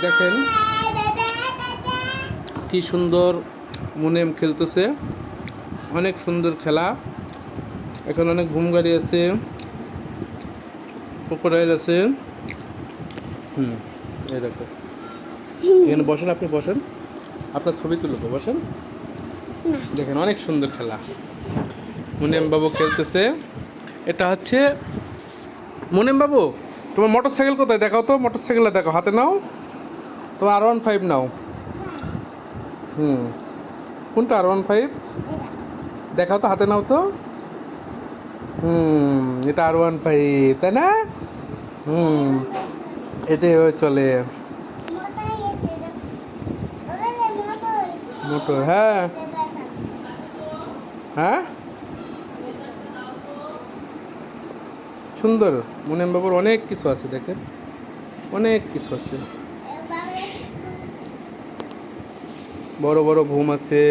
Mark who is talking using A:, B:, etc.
A: দেখেন কি সুন্দর মুনেম খেলতেছে, অনেক সুন্দর খেলা। এখন অনেক ঘুম গাড়ি আছে, ক্রোকোডাইল আছে। এই দেখো, এখানে বসেন, আপনি বসেন, আপনার ছবি তুলবো, বসেন। দেখেন অনেক সুন্দর খেলা, মুনেম বাবু খেলতেছে। এটা হচ্ছে মুনেম বাবু, তোমার মোটর সাইকেল কোথায়? দেখাও তো, মোটর সাইকেলটা দেখো, হাতে নাও, তোমার R15 নাও। কোনটা R15? দেখাও তো, হাতে নাও তো। এটা R15, তাই না? এটাই চলে মোটর। হ্যাঁ হ্যাঁ, সুন্দর। মুনেম বাবুর অনেক কিছু আছে, দেখেন অনেক কিছু আছে, বড় বড় ঘুম আছে।